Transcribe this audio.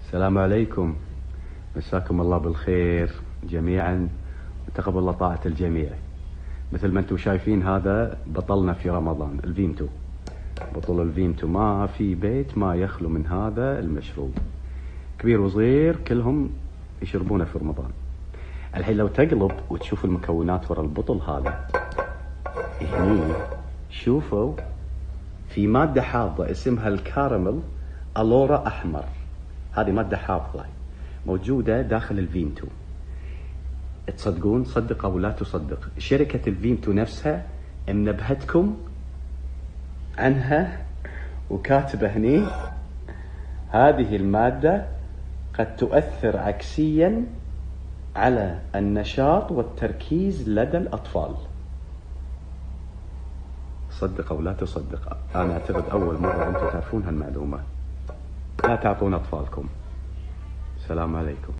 السلام عليكم، مساكم الله بالخير جميعا وتقبل الله طاعة الجميع. مثل ما انتم شايفين هذا بطلنا في رمضان، الفيمتو. بطل الفيمتو ما في بيت ما يخلو من هذا المشروب، كبير وصغير كلهم يشربونه في رمضان. الحين لو تقلب وتشوف المكونات ورا البطل هذا هني، شوفوا في مادة حافظة اسمها الكاراميل ألورا أحمر. هذه مادة حافظة موجودة داخل الفيمتو. تصدقون؟ صدق أو لا تصدق، شركة الفيمتو نفسها منبهتكم عنها وكاتبة هني هذه المادة قد تؤثر عكسيا على النشاط والتركيز لدى الأطفال. صدق أو لا تصدق، أنا أعتقد أول مرة أنتم تعرفون هالمعلومة. لا تعطون أطفالكم. السلام عليكم.